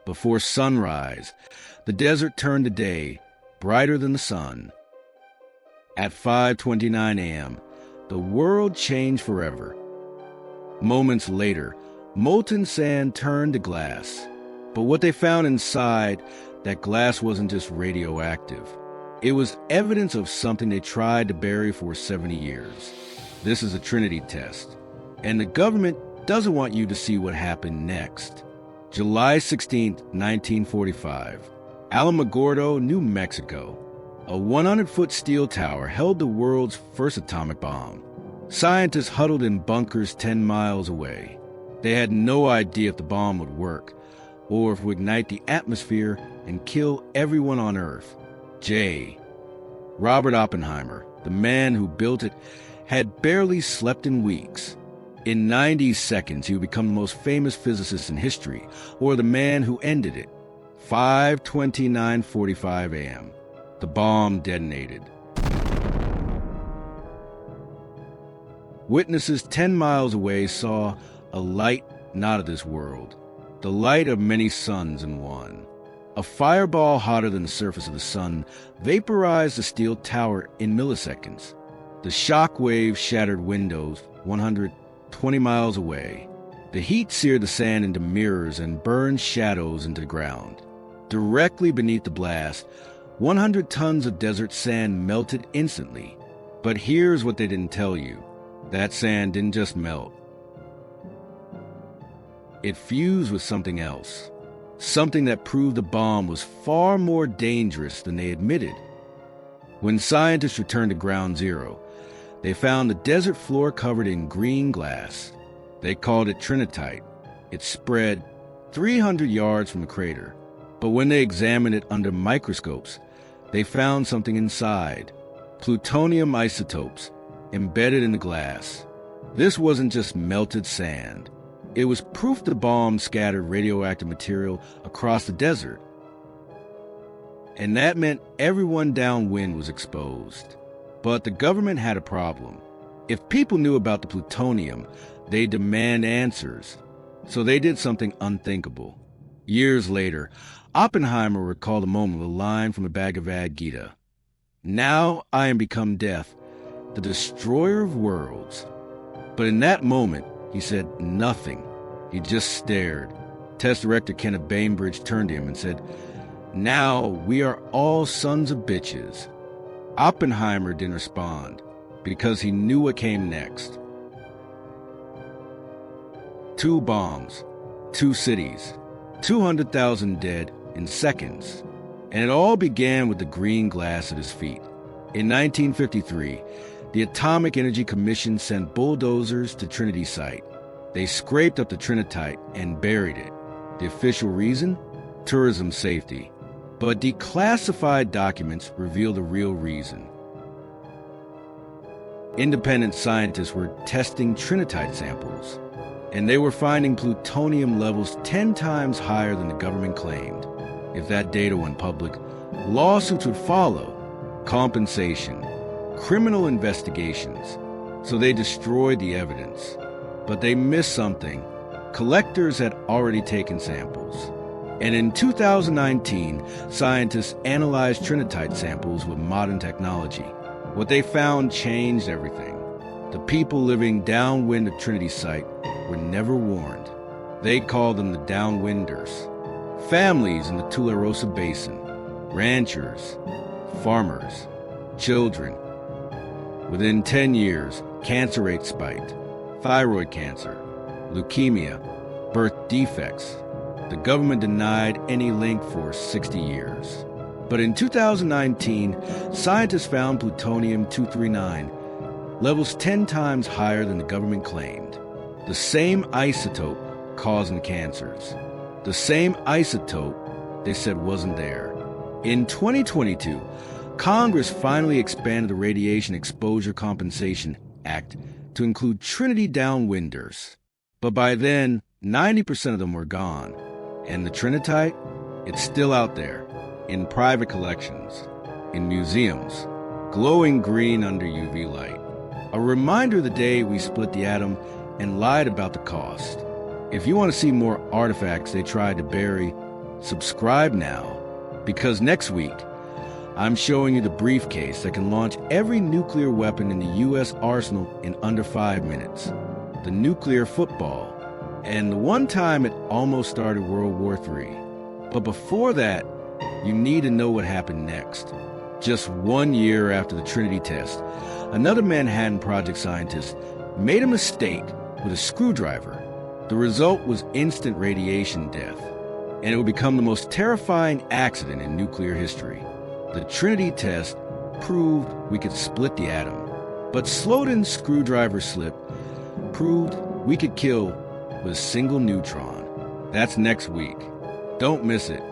Before sunrise, the desert turned to day, brighter than the sun. At 5:29 a.m., the world changed forever. Moments later, molten sand turned to glass. But what they found inside that glass wasn't just radioactive. It was evidence of something they tried to bury for 70 years. This is a Trinity Test, and the government doesn't want you to see what happened next. July 16, 1945, Alamogordo, New Mexico. A 100-foot steel tower held the world's first atomic bomb. Scientists huddled in bunkers 10 miles away. They had no idea if the bomb would work, or if it would ignite the atmosphere and kill everyone on Earth. Robert Oppenheimer, the man who built it, had barely slept in weeks. In 90 seconds, he would become the most famous physicist in history, or the man who ended it. 5:29:45 a.m. The bomb detonated. Witnesses 10 miles away saw a light not of this world, the light of many suns in one. A fireball hotter than the surface of the sun vaporized the steel tower in milliseconds. The shock wave shattered windows 120 miles away. The heat seared the sand into mirrors and burned shadows into the ground. Directly beneath the blast, 100 tons of desert sand melted instantly. But here's what they didn't tell you. That sand didn't just melt. It fused with something else. Something that proved the bomb was far more dangerous than they admitted. When scientists returned to ground zero, they found the desert floor covered in green glass. They called it Trinitite. It spread 300 yards from the crater. But when they examined it under microscopes, they found something inside. Plutonium isotopes embedded in the glass. This wasn't just melted sand. It was proof the bomb scattered radioactive material across the desert. And that meant everyone downwind was exposed. But the government had a problem. If people knew about the plutonium, they'd demand answers. So they did something unthinkable. Years later, Oppenheimer recalled a moment with a line from the Bhagavad Gita. "Now I am become death, the destroyer of worlds." But in that moment, he said nothing. He just stared. Test director Kenneth Bainbridge turned to him and said, "Now we are all sons of bitches." Oppenheimer didn't respond because he knew what came next. 2 bombs, 2 cities, 200,000 dead in seconds. And it all began with the green glass at his feet. In 1953, the Atomic Energy Commission sent bulldozers to Trinity site. They scraped up the Trinitite and buried it. The official reason? Tourism safety. But declassified documents reveal the real reason. Independent scientists were testing Trinitite samples, and they were finding plutonium levels 10 times higher than the government claimed. If that data went public, lawsuits would follow, compensation, criminal investigations. So they destroyed the evidence. But they missed something. Collectors had already taken samples. And in 2019, scientists analyzed Trinitite samples with modern technology. What they found changed everything. The people living downwind of Trinity site were never warned. They called them the Downwinders. Families in the Tularosa Basin, ranchers, farmers, children. Within 10 years, cancer rates spiked. Thyroid cancer, leukemia, birth defects. The government denied any link for 60 years. But in 2019, scientists found plutonium-239, levels 10 times higher than the government claimed. The same isotope causing cancers. The same isotope they said wasn't there. In 2022, Congress finally expanded the Radiation Exposure Compensation Act to include Trinity Downwinders. But by then, 90% of them were gone. And the Trinitite? It's still out there, in private collections, in museums, glowing green under UV light. A reminder of the day we split the atom and lied about the cost. If you want to see more artifacts they tried to bury, Subscribe now, because next week, I'm showing you the briefcase that can launch every nuclear weapon in the U.S. arsenal in under 5 minutes, the nuclear football, and the one time it almost started World War III. But before that, you need to know what happened next. Just 1 year after the Trinity Test, another Manhattan Project scientist made a mistake with a screwdriver. The result was instant radiation death, and it would become the most terrifying accident in nuclear history. The Trinity Test proved we could split the atom, but Slotin's screwdriver slip proved we could kill with a single neutron. That's next week. Don't miss it.